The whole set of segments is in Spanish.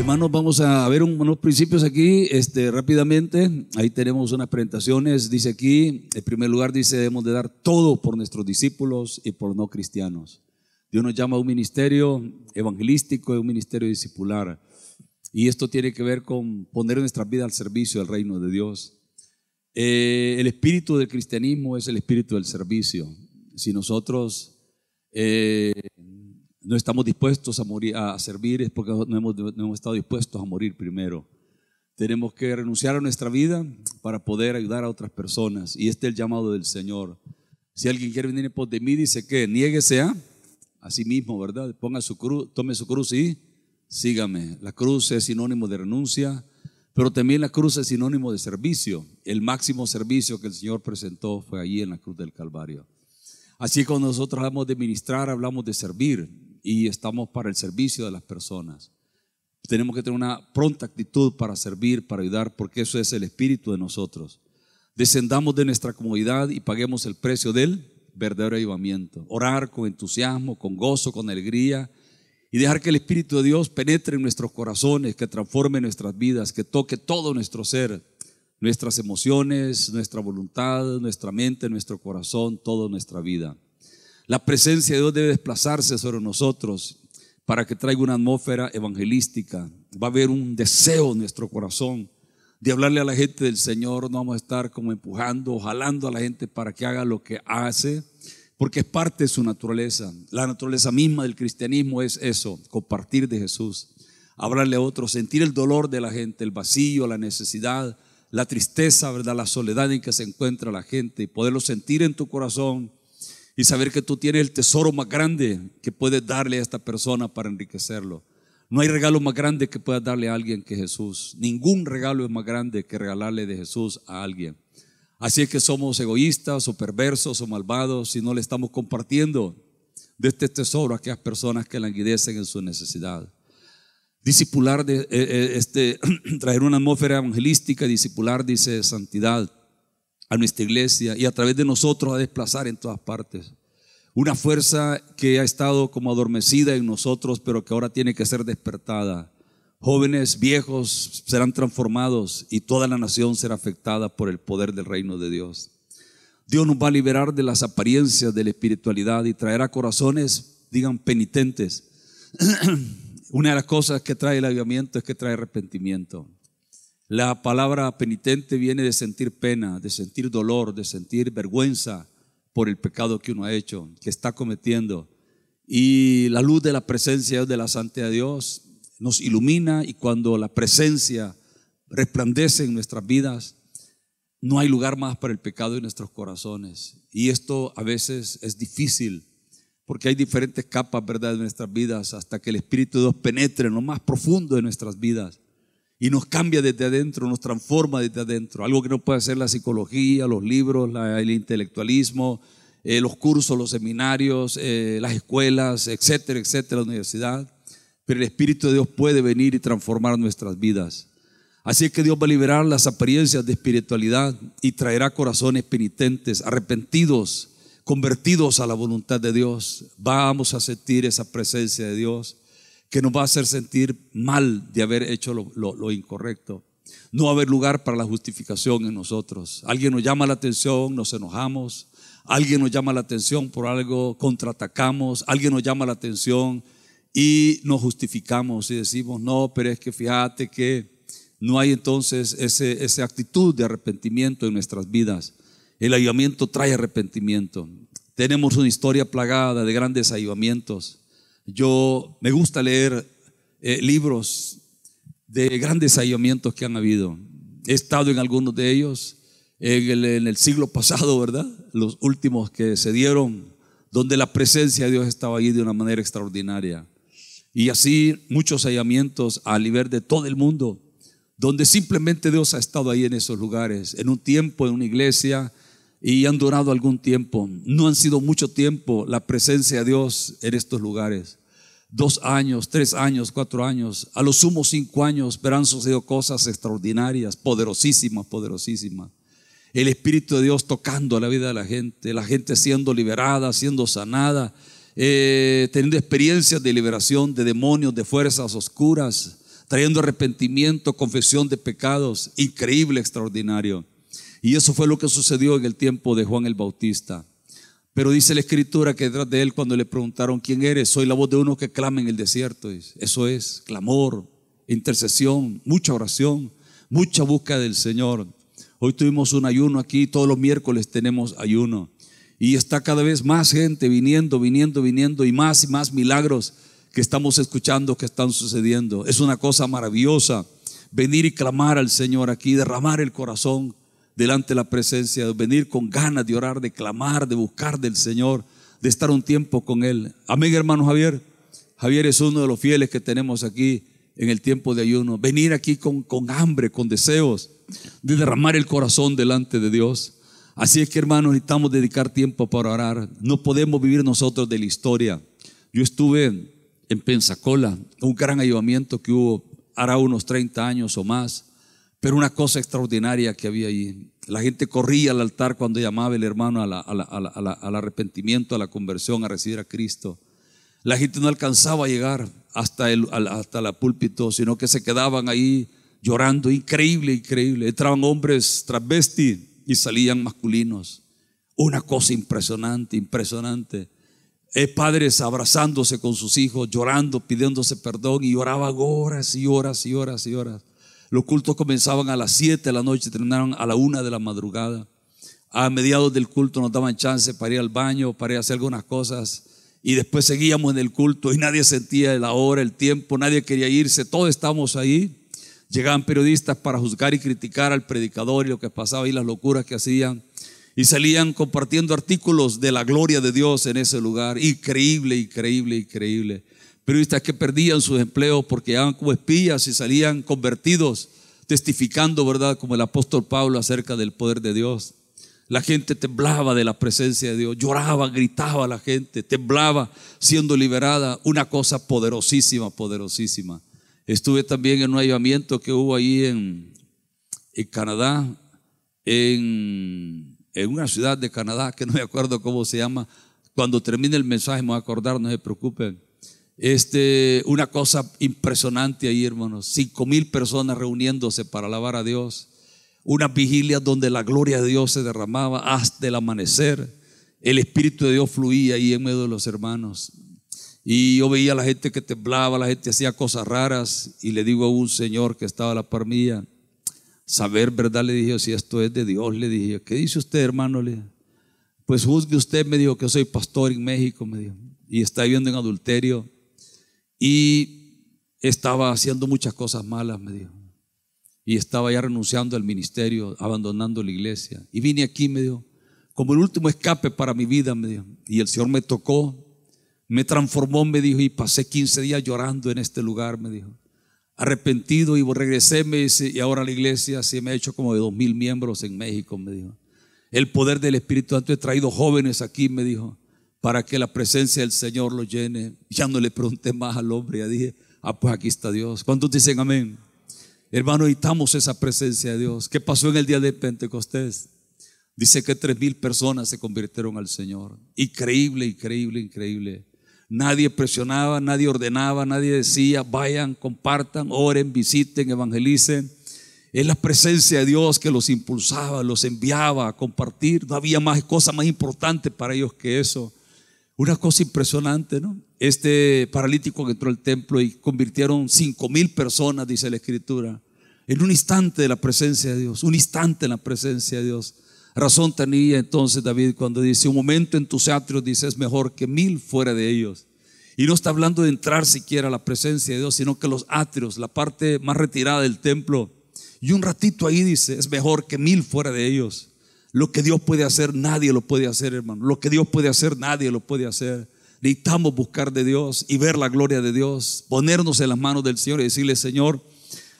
Hermanos, vamos a ver unos principios aquí rápidamente. Ahí tenemos unas presentaciones. Dice aquí, en primer lugar dice, debemos de dar todo por nuestros discípulos y por no cristianos. Dios nos llama a un ministerio evangelístico, a un ministerio discipular. Y esto tiene que ver con poner nuestra vida al servicio del reino de Dios. El espíritu del cristianismo es el espíritu del servicio. Si nosotros no estamos dispuestos a morir, a servir, es porque no hemos estado dispuestos a morir primero. Tenemos que renunciar a nuestra vida para poder ayudar a otras personas. Y este es el llamado del Señor. Si alguien quiere venir en pos de mí, dice que niéguese a sí mismo, ¿verdad? Ponga su cruz, tome su cruz y sígame. La cruz es sinónimo de renuncia, pero también la cruz es sinónimo de servicio. El máximo servicio que el Señor presentó fue allí en la cruz del Calvario. Así que cuando nosotros hablamos de ministrar, hablamos de servir y estamos para el servicio de las personas. Tenemos que tener una pronta actitud para servir, para ayudar, porque eso es el espíritu de nosotros. Descendamos de nuestra comodidad y paguemos el precio del verdadero avivamiento. Orar con entusiasmo, con gozo, con alegría y dejar que el Espíritu de Dios penetre en nuestros corazones, que transforme nuestras vidas, que toque todo nuestro ser, nuestras emociones, nuestra voluntad, nuestra mente, nuestro corazón, toda nuestra vida. La presencia de Dios debe desplazarse sobre nosotros para que traiga una atmósfera evangelística. Va a haber un deseo en nuestro corazón de hablarle a la gente del Señor. No vamos a estar como empujando o jalando a la gente para que haga lo que hace, porque es parte de su naturaleza. La naturaleza misma del cristianismo es eso, compartir de Jesús, hablarle a otros, sentir el dolor de la gente, el vacío, la necesidad, la tristeza, ¿verdad? La soledad en que se encuentra la gente, y poderlo sentir en tu corazón y saber que tú tienes el tesoro más grande que puedes darle a esta persona para enriquecerlo. No hay regalo más grande que puedas darle a alguien que Jesús. Ningún regalo es más grande que regalarle de Jesús a alguien. Así es que somos egoístas o perversos o malvados si no le estamos compartiendo de este tesoro a aquellas personas que languidecen en su necesidad. Discipular, traer una atmósfera evangelística, discipular, dice santidad a nuestra iglesia y a través de nosotros a desplazar en todas partes. Una fuerza que ha estado como adormecida en nosotros, pero que ahora tiene que ser despertada. Jóvenes, viejos serán transformados y toda la nación será afectada por el poder del reino de Dios. Dios nos va a liberar de las apariencias de la espiritualidad y traerá corazones, digan, penitentes. Una de las cosas que trae el avivamiento es que trae arrepentimiento. La palabra penitente viene de sentir pena, de sentir dolor, de sentir vergüenza por el pecado que uno ha hecho, que está cometiendo. Y la luz de la presencia de la santidad de Dios nos ilumina, y cuando la presencia resplandece en nuestras vidas, no hay lugar más para el pecado en nuestros corazones. Y esto a veces es difícil, porque hay diferentes capas, ¿verdad?, de nuestras vidas, hasta que el Espíritu de Dios penetre en lo más profundo de nuestras vidas y nos cambia desde adentro, nos transforma desde adentro. Algo que no puede hacer la psicología, los libros, el intelectualismo, los cursos, los seminarios, las escuelas, etcétera, etcétera, la universidad. Pero el Espíritu de Dios puede venir y transformar nuestras vidas. Así que Dios va a liberar las apariencias de espiritualidad y traerá corazones penitentes, arrepentidos, convertidos a la voluntad de Dios. Vamos a sentir esa presencia de Dios que nos va a hacer sentir mal de haber hecho lo incorrecto. No va a haber lugar para la justificación en nosotros. Alguien nos llama la atención, nos enojamos. Alguien nos llama la atención por algo, contraatacamos. Alguien nos llama la atención y nos justificamos y decimos, no, pero es que fíjate que no hay entonces esa actitud de arrepentimiento en nuestras vidas. El avivamiento trae arrepentimiento. Tenemos una historia plagada de grandes avivamientos. Yo me gusta leer libros de grandes avivamientos que han habido. He estado en algunos de ellos en el siglo pasado, ¿verdad? Los últimos que se dieron, donde la presencia de Dios estaba ahí de una manera extraordinaria. Y así muchos avivamientos a nivel de todo el mundo, donde simplemente Dios ha estado ahí en esos lugares, en un tiempo, en una iglesia, y han durado algún tiempo. No han sido mucho tiempo la presencia de Dios en estos lugares. 2 años, 3 años, 4 años, a lo sumo 5 años, pero han sucedido cosas extraordinarias, poderosísimas, poderosísimas. El Espíritu de Dios tocando a la vida de la gente siendo liberada, siendo sanada, teniendo experiencias de liberación de demonios, de fuerzas oscuras, trayendo arrepentimiento, confesión de pecados. Increíble, extraordinario. Y eso fue lo que sucedió en el tiempo de Juan el Bautista. Pero dice la Escritura que detrás de él, cuando le preguntaron ¿quién eres? Soy la voz de uno que clama en el desierto. Eso es clamor, intercesión, mucha oración, mucha búsqueda del Señor. Hoy tuvimos un ayuno aquí, todos los miércoles tenemos ayuno. Y está cada vez más gente viniendo y más milagros que estamos escuchando que están sucediendo. Es una cosa maravillosa venir y clamar al Señor aquí, derramar el corazón delante de la presencia, de venir con ganas de orar, de clamar, de buscar del Señor, de estar un tiempo con Él. Amén, hermano Javier. Javier es uno de los fieles que tenemos aquí en el tiempo de ayuno. Venir aquí con hambre, con deseos de derramar el corazón delante de Dios. Así es que, hermanos, necesitamos dedicar tiempo para orar. No podemos vivir nosotros de la historia. Yo estuve en Pensacola, un gran avivamiento que hubo hará unos 30 años o más, pero una cosa extraordinaria que había allí. La gente corría al altar cuando llamaba el hermano al arrepentimiento, a la conversión, a recibir a Cristo. La gente no alcanzaba a llegar hasta el púlpito, sino que se quedaban ahí llorando. Increíble, increíble. Entraban hombres transvesti y salían masculinos. Una cosa impresionante, impresionante. Padres abrazándose con sus hijos, llorando, pidiéndose perdón, y oraban horas y horas y horas y horas. Los cultos comenzaban a las 7 de la noche, terminaron a la 1 de la madrugada. A mediados del culto nos daban chance para ir al baño, para ir a hacer algunas cosas, y después seguíamos en el culto y nadie sentía la hora, el tiempo, nadie quería irse, todos estábamos ahí. Llegaban periodistas para juzgar y criticar al predicador y lo que pasaba y las locuras que hacían, y salían compartiendo artículos de la gloria de Dios en ese lugar. Increíble, increíble, increíble. Periodistas que perdían sus empleos porque llegaban como espías y salían convertidos, testificando, ¿verdad?, como el apóstol Pablo acerca del poder de Dios. La gente temblaba de la presencia de Dios, lloraba, gritaba la gente, temblaba siendo liberada. Una cosa poderosísima, poderosísima. Estuve también en un avivamiento que hubo ahí en Canadá, en una ciudad de Canadá que no me acuerdo cómo se llama. Cuando termine el mensaje me voy a acordar, no se preocupen. Una cosa impresionante ahí, hermanos. 5,000 personas reuniéndose para alabar a Dios. Unas vigilias donde la gloria de Dios se derramaba hasta el amanecer. El Espíritu de Dios fluía ahí en medio de los hermanos. Y yo veía a la gente que temblaba, la gente hacía cosas raras. Y le digo a un señor que estaba a la par mía, saber, ¿verdad? Le dije, si esto es de Dios. Le dije, ¿qué dice usted, hermano? Le dije, pues juzgue usted. Me dijo que yo soy pastor en México, me dijo, y está viviendo en adulterio y estaba haciendo muchas cosas malas, me dijo, y estaba ya renunciando al ministerio, abandonando la iglesia, y vine aquí, me dijo, como el último escape para mi vida, me dijo, y el Señor me tocó, me transformó, me dijo, y pasé 15 días llorando en este lugar, me dijo, arrepentido, y regresé, me dice, y ahora la iglesia se me ha hecho como de 2,000 miembros en México, me dijo. El poder del Espíritu Santo, he traído jóvenes aquí, me dijo, para que la presencia del Señor los llene. Ya no le pregunté más al hombre, ya dije, pues aquí está Dios. ¿Cuántos dicen amén? Hermano, necesitamos esa presencia de Dios. ¿Qué pasó en el día de Pentecostés? Dice que 3,000 personas se convirtieron al Señor. Increíble, increíble, increíble. Nadie presionaba, nadie ordenaba, nadie decía, vayan, compartan, oren, visiten, evangelicen. Es la presencia de Dios que los impulsaba, los enviaba a compartir. No había más cosa más importante para ellos que eso. Una cosa impresionante, ¿no? Este paralítico que entró al templo y convirtieron 5,000 personas, dice la Escritura, en un instante de la presencia de Dios, un instante en la presencia de Dios. Razón tenía entonces David cuando dice, un momento en tus atrios, dice, es mejor que 1,000 fuera de ellos. Y no está hablando de entrar siquiera a la presencia de Dios, sino que los atrios, la parte más retirada del templo, y un ratito ahí, dice, es mejor que 1,000 fuera de ellos. Lo que Dios puede hacer, nadie lo puede hacer, hermano. Lo que Dios puede hacer, nadie lo puede hacer. Necesitamos buscar de Dios y ver la gloria de Dios, ponernos en las manos del Señor y decirle, Señor,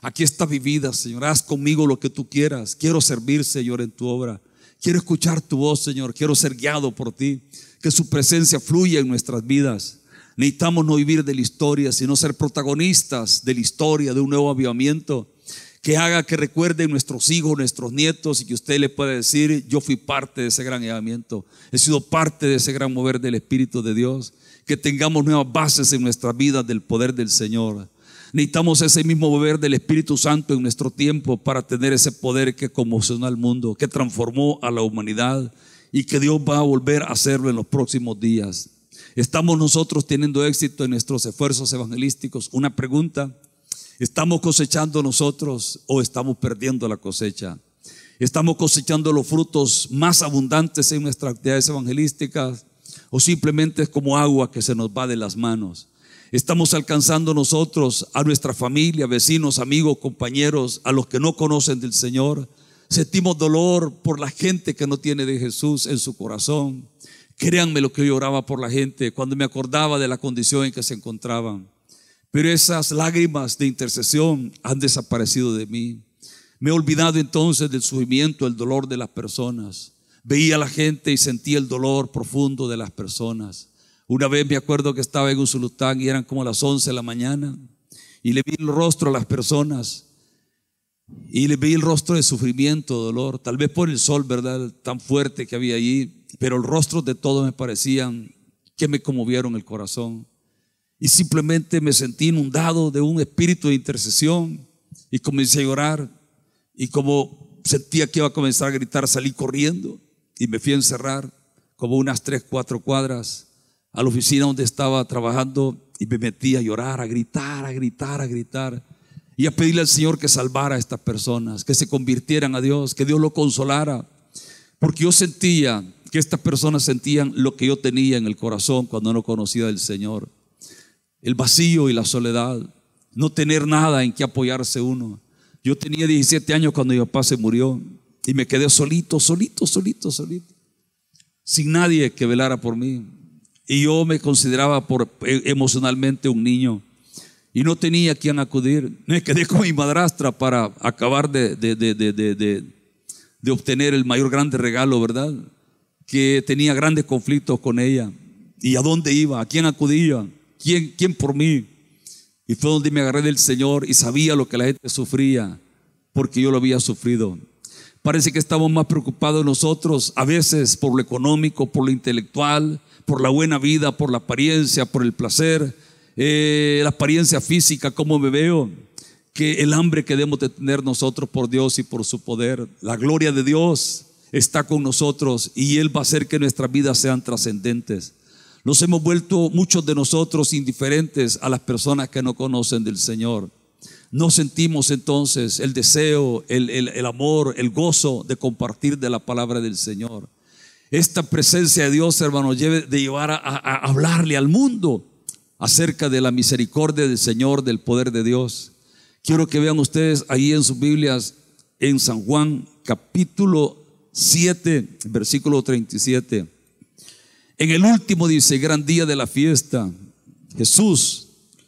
aquí está mi vida, Señor, haz conmigo lo que tú quieras. Quiero servir, Señor, en tu obra. Quiero escuchar tu voz, Señor. Quiero ser guiado por ti. Que su presencia fluya en nuestras vidas. Necesitamos no vivir de la historia, sino ser protagonistas de la historia, de un nuevo avivamiento que haga que recuerden nuestros hijos, nuestros nietos, y que usted le pueda decir, yo fui parte de ese gran avivamiento, he sido parte de ese gran mover del Espíritu de Dios. Que tengamos nuevas bases en nuestras vidas del poder del Señor. Necesitamos ese mismo mover del Espíritu Santo en nuestro tiempo para tener ese poder que conmocionó al mundo, que transformó a la humanidad y que Dios va a volver a hacerlo en los próximos días. ¿Estamos nosotros teniendo éxito en nuestros esfuerzos evangelísticos? Una pregunta: ¿estamos cosechando nosotros o estamos perdiendo la cosecha? ¿Estamos cosechando los frutos más abundantes en nuestras actividades evangelísticas o simplemente es como agua que se nos va de las manos? ¿Estamos alcanzando nosotros a nuestra familia, vecinos, amigos, compañeros, a los que no conocen del Señor? ¿Sentimos dolor por la gente que no tiene de Jesús en su corazón? Créanme lo que yo oraba por la gente cuando me acordaba de la condición en que se encontraban. Pero esas lágrimas de intercesión han desaparecido de mí. Me he olvidado entonces del sufrimiento, el dolor de las personas. Veía a la gente y sentía el dolor profundo de las personas. Una vez me acuerdo que estaba en Usulután y eran como las 11 de la mañana y le vi el rostro a las personas y le vi el rostro de sufrimiento, dolor, tal vez por el sol, ¿verdad?, tan fuerte que había allí, pero el rostro de todos me parecían que me conmovieron el corazón y simplemente me sentí inundado de un espíritu de intercesión y comencé a llorar y como sentía que iba a comenzar a gritar, salí corriendo y me fui a encerrar como unas 3-4 cuadras a la oficina donde estaba trabajando y me metí a llorar, a gritar, a gritar, a gritar y a pedirle al Señor que salvara a estas personas, que se convirtieran a Dios, que Dios lo consolara, porque yo sentía que estas personas sentían lo que yo tenía en el corazón cuando no conocía del Señor: el vacío y la soledad, no tener nada en que apoyarse uno. Yo tenía 17 años cuando mi papá se murió y me quedé solito, sin nadie que velara por mí. Y yo me consideraba emocionalmente un niño y no tenía a quien acudir. Me quedé con mi madrastra para acabar de obtener el mayor grande regalo, ¿verdad? Que tenía grandes conflictos con ella. ¿Y a dónde iba? ¿A quién acudía? ¿Quién por mí? Y fue donde me agarré del Señor y sabía lo que la gente sufría porque yo lo había sufrido. Parece que estamos más preocupados nosotros a veces por lo económico, por lo intelectual, por la buena vida, por la apariencia, por el placer, la apariencia física, cómo me veo, que el hambre que debemos de tener nosotros por Dios y por su poder. La gloria de Dios está con nosotros y Él va a hacer que nuestras vidas sean trascendentes. Nos hemos vuelto muchos de nosotros indiferentes a las personas que no conocen del Señor. No sentimos entonces el deseo, el amor, el gozo de compartir de la palabra del Señor. Esta presencia de Dios, hermanos, debe de llevar a hablarle al mundo acerca de la misericordia del Señor, del poder de Dios. Quiero que vean ustedes ahí en sus Biblias, en San Juan capítulo 7, versículo 37. En el último, dice, gran día de la fiesta, Jesús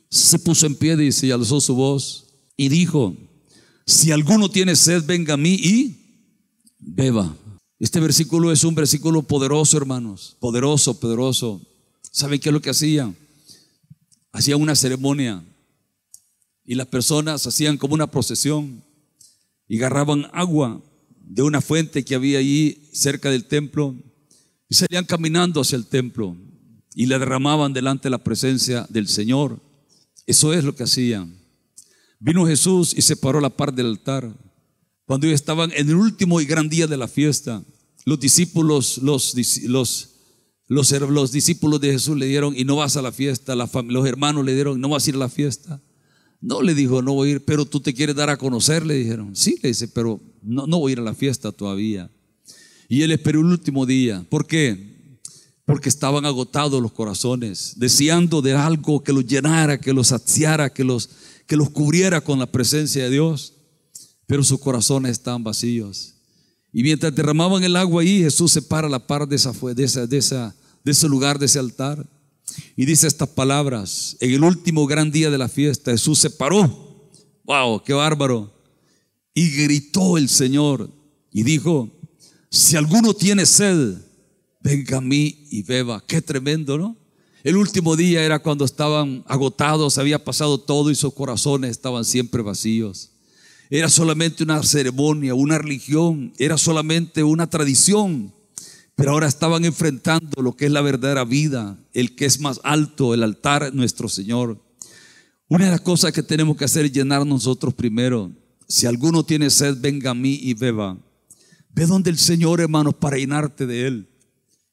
se puso en pie, dice, y alzó su voz y dijo: si alguno tiene sed, venga a mí y beba. Este versículo es un versículo poderoso, hermanos, poderoso. ¿Saben qué es lo que hacían? Hacían una ceremonia y las personas hacían como una procesión y agarraban agua de una fuente que había allí cerca del templo y salían caminando hacia el templo y la derramaban delante de la presencia del Señor. Eso es lo que hacían. Vino Jesús y se paró a la par del altar. Cuando ellos estaban en el último y gran día de la fiesta, los discípulos, los discípulos de Jesús le dieron: y no vas a la fiesta. Los hermanos le dieron: no vas a ir a la fiesta. No, le dijo: no voy a ir. Pero tú te quieres dar a conocer, le dijeron. Sí, le dice, pero no voy a ir a la fiesta todavía. Y él esperó el último día. ¿Por qué? Porque estaban agotados los corazones, deseando de algo que los llenara, que los saciara, que los cubriera con la presencia de Dios. Pero sus corazones estaban vacíos. Y mientras derramaban el agua ahí, Jesús se para a la par de ese lugar, de ese altar, y dice estas palabras. En el último gran día de la fiesta, Jesús se paró. ¡Wow! ¡Qué bárbaro! Y gritó el Señor y dijo: si alguno tiene sed, venga a mí y beba. ¡Qué tremendo!, ¿no? El último día era cuando estaban agotados, había pasado todo y sus corazones estaban siempre vacíos. Era solamente una ceremonia, una religión, era solamente una tradición. Pero ahora estaban enfrentando lo que es la verdadera vida, el que es más alto, el altar, nuestro Señor. Una de las cosas que tenemos que hacer es llenar nosotros primero. Si alguno tiene sed, venga a mí y beba. Ve donde el Señor, hermanos, para llenarte de Él.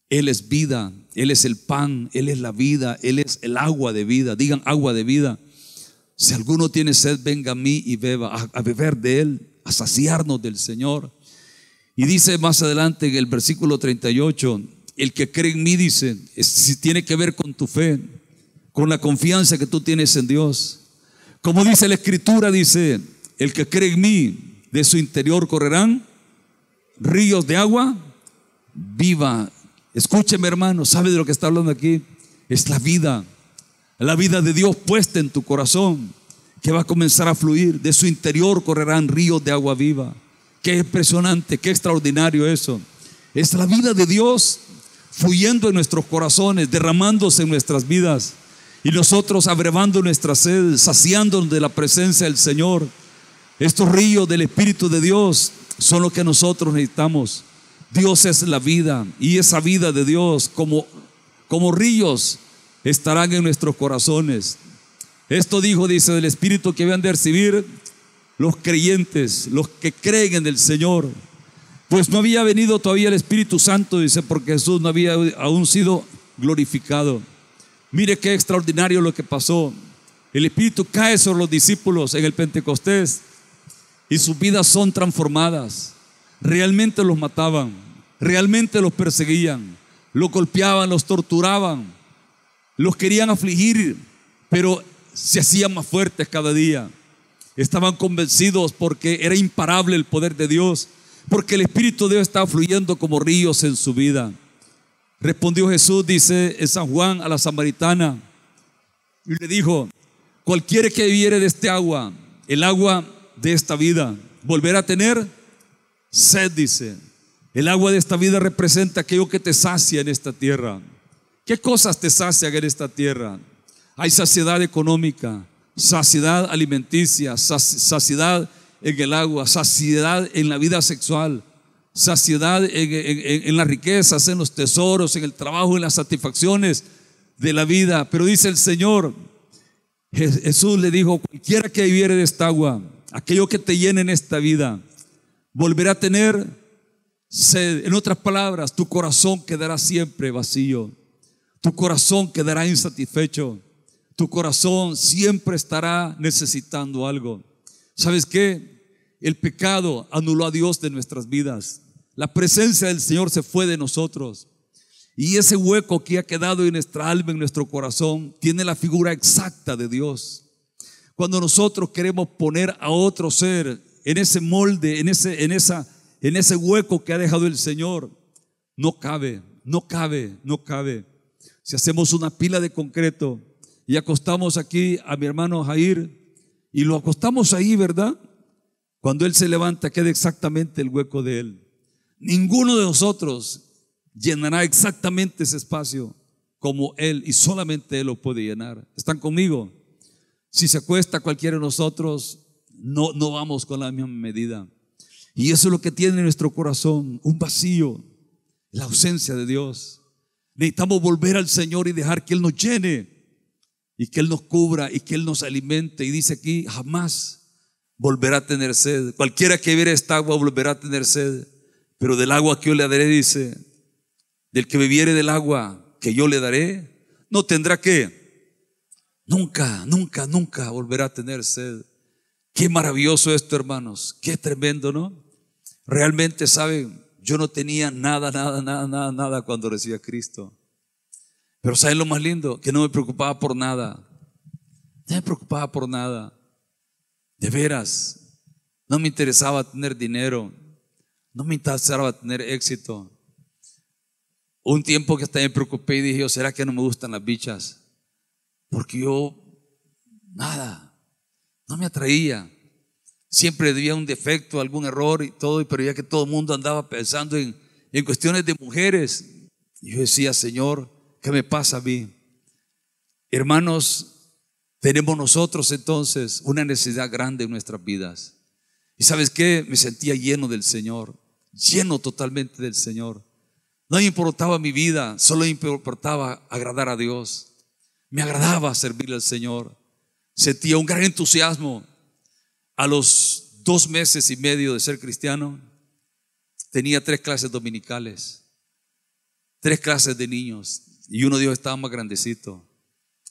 Él es vida, Él es el pan, Él es la vida, Él es el agua de vida. Digan agua de vida. Si alguno tiene sed, venga a mí y beba, a beber de Él, a saciarnos del Señor. Y dice más adelante en el versículo 38, el que cree en mí, dice, si tiene que ver con tu fe, con la confianza que tú tienes en Dios. Como dice la Escritura, dice, el que cree en mí, de su interior correrán ríos de agua viva. Escúcheme, hermano, ¿sabe de lo que está hablando aquí? Es la vida de Dios puesta en tu corazón, que va a comenzar a fluir. De su interior correrán ríos de agua viva. Qué impresionante, qué extraordinario eso. Es la vida de Dios fluyendo en nuestros corazones, derramándose en nuestras vidas, y nosotros abrevando nuestra sed, saciándonos de la presencia del Señor. Estos ríos del Espíritu de Dios son lo que nosotros necesitamos. Dios es la vida, y esa vida de Dios como ríos estarán en nuestros corazones. Esto dice, del Espíritu que habían de recibir los creyentes, los que creen en el Señor. Pues no había venido todavía el Espíritu Santo, dice, porque Jesús no había aún sido glorificado. Mire qué extraordinario lo que pasó. El Espíritu cae sobre los discípulos en el Pentecostés y sus vidas son transformadas. Realmente los mataban, realmente los perseguían, los golpeaban, los torturaban, los querían afligir, pero se hacían más fuertes cada día. Estaban convencidos porque era imparable el poder de Dios, porque el Espíritu de Dios estaba fluyendo como ríos en su vida. Respondió Jesús, dice en San Juan, a la samaritana, y le dijo: cualquiera que bebiere de este agua, el agua de esta vida, volverá a tener sed, dice. El agua de esta vida representa aquello que te sacia en esta tierra. ¿Qué cosas te sacian en esta tierra? Hay saciedad económica, saciedad alimenticia, saciedad en el agua, saciedad en la vida sexual, saciedad en las riquezas, en los tesoros, en el trabajo, en las satisfacciones de la vida. Pero dice el Señor, Jesús le dijo: cualquiera que bebiere de esta agua, aquello que te llene en esta vida, volverá a tener sed. En otras palabras, tu corazón quedará siempre vacío, tu corazón quedará insatisfecho, tu corazón siempre estará necesitando algo. ¿Sabes qué? El pecado anuló a Dios de nuestras vidas. La presencia del Señor se fue de nosotros, y ese hueco que ha quedado en nuestra alma, en nuestro corazón, tiene la figura exacta de Dios. Cuando nosotros queremos poner a otro ser en ese molde, en ese hueco que ha dejado el Señor, no cabe. Si hacemos una pila de concreto y acostamos aquí a mi hermano Jair y lo acostamos ahí, ¿verdad? Cuando él se levanta, queda exactamente el hueco de él. Ninguno de nosotros llenará exactamente ese espacio como él, y solamente él lo puede llenar. ¿Están conmigo? Si se acuesta cualquiera de nosotros, no vamos con la misma medida. Y eso es lo que tiene nuestro corazón, un vacío, la ausencia de Dios. Necesitamos volver al Señor y dejar que Él nos llene, y que Él nos cubra, y que Él nos alimente. Y dice aquí: jamás volverá a tener sed. Cualquiera que bebiere esta agua volverá a tener sed, pero del agua que yo le daré, dice, del que bebiere del agua que yo le daré, no tendrá que nunca volverá a tener sed. Qué maravilloso esto, hermanos, qué tremendo, ¿no? Realmente, ¿saben? Yo no tenía nada cuando recibí a Cristo. Pero ¿saben lo más lindo? Que no me preocupaba por nada. No me preocupaba por nada. De veras, no me interesaba tener dinero, no me interesaba tener éxito. Un tiempo que hasta me preocupé y dije: ¿será que no me gustan las bichas? Porque yo, no me atraía. Siempre debía un defecto, algún error y todo, pero ya que todo el mundo andaba pensando en cuestiones de mujeres, yo decía: Señor, ¿qué me pasa a mí? Hermanos, tenemos nosotros entonces una necesidad grande en nuestras vidas. ¿Y sabes qué? Me sentía lleno del Señor, lleno totalmente del Señor. No me importaba mi vida, solo me importaba agradar a Dios. Me agradaba servirle al Señor. sentía un gran entusiasmo. A los 2 meses y medio de ser cristiano, tenía 3 clases dominicales, 3 clases de niños, y uno de ellos estaba más grandecito,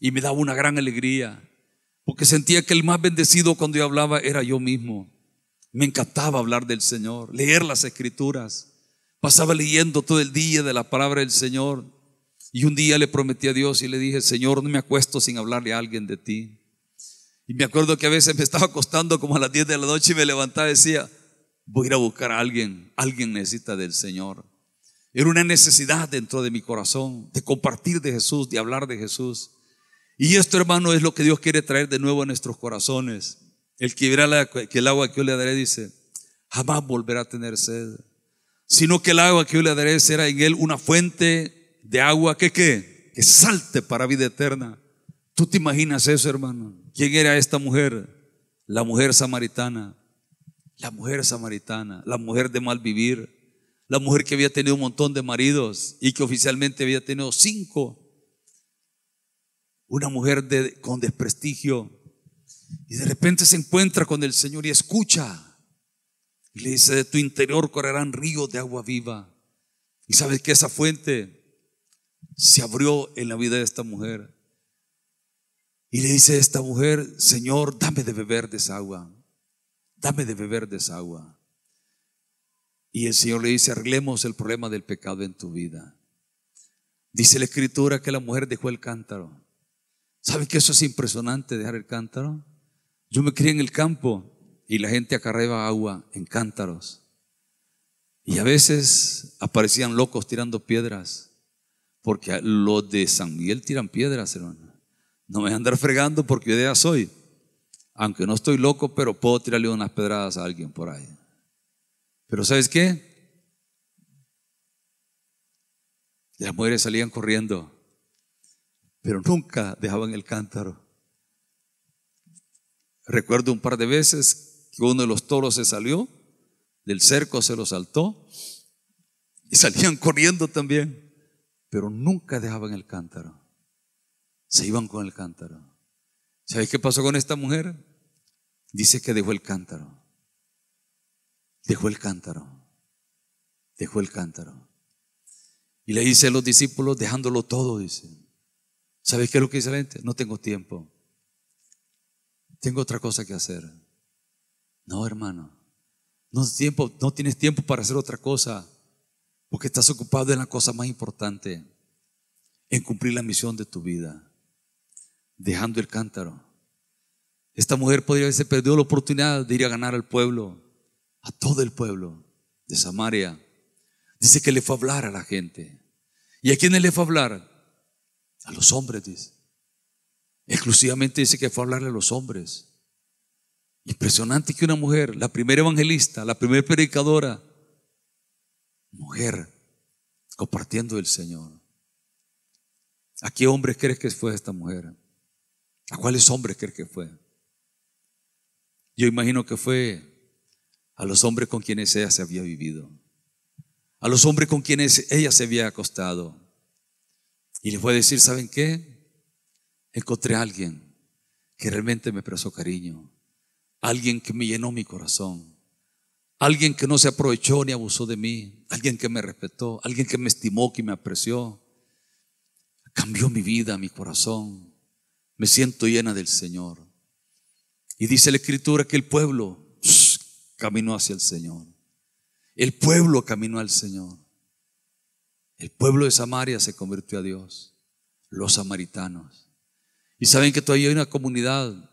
y me daba una gran alegría, porque sentía que el más bendecido cuando yo hablaba era yo mismo. Me encantaba hablar del Señor, leer las Escrituras. Pasaba leyendo todo el día de la palabra del Señor. Y un día le prometí a Dios y le dije: Señor, no me acuesto sin hablarle a alguien de ti. Y me acuerdo que a veces me estaba acostando como a las 10 de la noche y me levantaba y decía: voy a ir a buscar a alguien. Alguien necesita del Señor. Era una necesidad dentro de mi corazón de compartir de Jesús, de hablar de Jesús. Y esto, hermano, es lo que Dios quiere traer de nuevo a nuestros corazones. El que verá que el agua que yo le daré, dice, jamás volverá a tener sed, sino que el agua que yo le daré será en él una fuente de agua que salte para vida eterna. ¿Tú te imaginas eso, hermano? ¿Quién era esta mujer? La mujer samaritana. La mujer samaritana, la mujer de mal vivir, la mujer que había tenido un montón de maridos y que oficialmente había tenido 5. Una mujer con desprestigio. Y de repente se encuentra con el Señor y escucha. Y le dice: de tu interior correrán ríos de agua viva. Y sabes que esa fuente se abrió en la vida de esta mujer. Y le dice a esta mujer: Señor, dame de beber de esa agua. Dame de beber de esa agua. Y el Señor le dice: arreglemos el problema del pecado en tu vida. Dice la Escritura que la mujer dejó el cántaro. ¿Saben que eso es impresionante, dejar el cántaro? Yo me crié en el campo y la gente acarreaba agua en cántaros. Y a veces aparecían locos tirando piedras, porque los de San Miguel tiran piedras, hermano. No me voy a andar fregando porque yo de allá soy. Aunque no estoy loco, pero puedo tirarle unas pedradas a alguien por ahí. Pero ¿sabes qué? Las mujeres salían corriendo, pero nunca dejaban el cántaro. Recuerdo un par de veces que uno de los toros se salió del cerco, se lo saltó y salían corriendo también, pero nunca dejaban el cántaro. Se iban con el cántaro. ¿Sabes qué pasó con esta mujer? Dice que dejó el cántaro. Dejó el cántaro. Dejó el cántaro. Y le dice a los discípulos, dejándolo todo, dice: ¿sabes qué es lo que dice la gente? No tengo tiempo. Tengo otra cosa que hacer. No, hermano. No tienes tiempo para hacer otra cosa, porque estás ocupado en la cosa más importante, en cumplir la misión de tu vida, dejando el cántaro. Esta mujer podría haberse perdido la oportunidad de ir a ganar al pueblo, a todo el pueblo de Samaria. Dice que le fue a hablar a la gente. ¿Y a quiénes le fue a hablar? A los hombres, dice. Exclusivamente dice que fue a hablarle a los hombres. Impresionante que una mujer, la primera evangelista, la primera predicadora, mujer, compartiendo el Señor. ¿A qué hombres crees que fue esta mujer? ¿A cuáles hombres crees que fue? Yo imagino que fue a los hombres con quienes ella se había vivido, a los hombres con quienes ella se había acostado. Y les fue a decir: ¿saben qué? Encontré a alguien que realmente me prestó cariño, alguien que me llenó mi corazón, alguien que no se aprovechó ni abusó de mí, alguien que me respetó, alguien que me estimó, que me apreció. Cambió mi vida, mi corazón. Me siento llena del Señor. Y dice la Escritura que el pueblo caminó hacia el Señor. El pueblo caminó al Señor. El pueblo de Samaria se convirtió a Dios, los samaritanos. Y saben que todavía hay una comunidad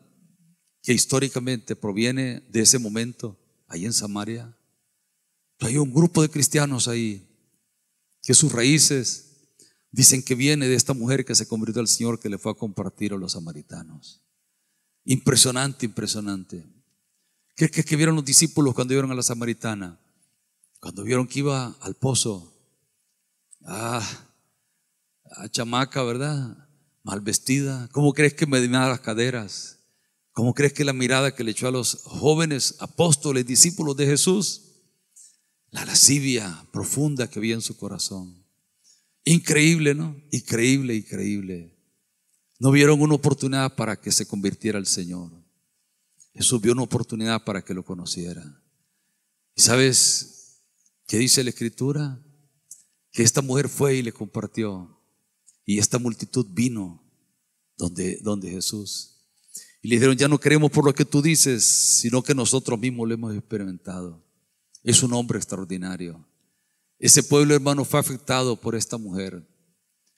que históricamente proviene de ese momento, ahí en Samaria. Hay un grupo de cristianos ahí que sus raíces dicen que viene de esta mujer que se convirtió al Señor, que le fue a compartir a los samaritanos. Impresionante, impresionante. ¿Qué vieron los discípulos cuando vieron a la samaritana? Cuando vieron que iba al pozo, chamaca, ¿verdad? Mal vestida. ¿Cómo crees que medinaba las caderas? ¿Cómo crees que la mirada que le echó a los jóvenes apóstoles, discípulos de Jesús? La lascivia profunda que había en su corazón. Increíble, ¿no? Increíble, increíble. no vieron una oportunidad para que se convirtiera al Señor. Jesús vio una oportunidad para que lo conociera. ¿Y sabes qué dice la Escritura? Que esta mujer fue y le compartió. Y esta multitud vino donde Jesús. Y le dijeron: ya no creemos por lo que tú dices, sino que nosotros mismos lo hemos experimentado. Es un hombre extraordinario. Ese pueblo, hermano, fue afectado por esta mujer.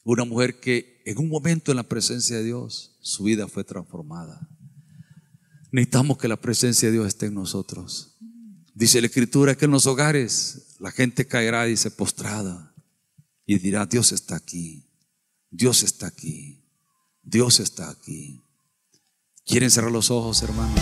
Una mujer que en un momento en la presencia de Dios, su vida fue transformada. Necesitamos que la presencia de Dios esté en nosotros. Dice la Escritura que en los hogares la gente caerá, dice, postrada, y dirá: Dios está aquí, Dios está aquí, Dios está aquí. ¿Quieren cerrar los ojos, hermanos?